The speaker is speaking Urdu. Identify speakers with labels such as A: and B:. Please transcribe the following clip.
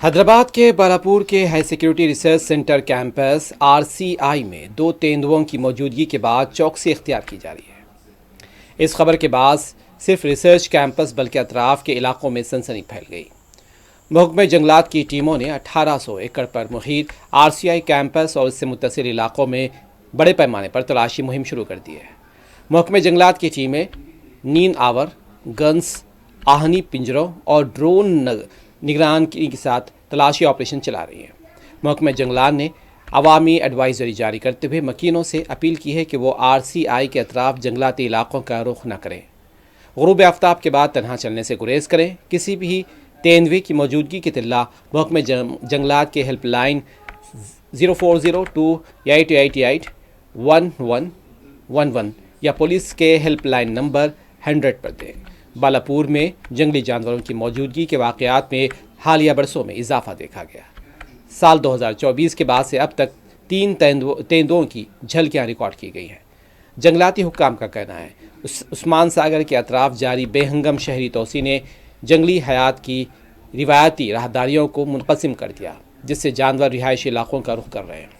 A: حیدرآباد کے بالاپور کے high security research centre campus RCI میں 2 تیندوؤں کی موجودگی کے بعد چوکسی اختیار کی جا رہی ہے۔ اس خبر کے بعد صرف ریسرچ کیمپس بلکہ اطراف کے علاقوں میں سنسنی پھیل گئی۔ محکمہ جنگلات کی ٹیموں نے 1800 ایکڑ پر محیط RCI کیمپس اور اس سے متصل علاقوں میں بڑے پیمانے پر تلاشی مہم شروع کر دی ہے۔ محکمہ جنگلات کی ٹیمیں نیند آور، گنز، آہنی پنجروں اور ڈرون نگرانی کے ساتھ تلاشی آپریشن چلا رہی ہیں۔ محکمہ جنگلات نے عوامی ایڈوائزری جاری کرتے ہوئے مکینوں سے اپیل کی ہے کہ وہ RCI کے اطراف جنگلاتی علاقوں کا رخ نہ کریں، غروب آفتاب کے بعد تنہا چلنے سے گریز کریں۔ کسی بھی تیندوے کی موجودگی کی اطلاع محکمہ جنگلات کے ہیلپ لائن 04028881111 یا پولیس کے ہیلپ لائن نمبر 100 پر دیں۔ بالاپور میں جنگلی جانوروں کی موجودگی کے واقعات میں حالیہ برسوں میں اضافہ دیکھا گیا۔ سال 2024 کے بعد سے اب تک 3 تیندوؤں کی جھلکیاں ریکارڈ کی گئی ہیں۔ جنگلاتی حکام کا کہنا ہے عثمان ساگر کے اطراف جاری بے ہنگم شہری توسیع نے جنگلی حیات کی روایتی راہداریوں کو منقسم کر دیا، جس سے جانور رہائشی علاقوں کا رخ کر رہے ہیں۔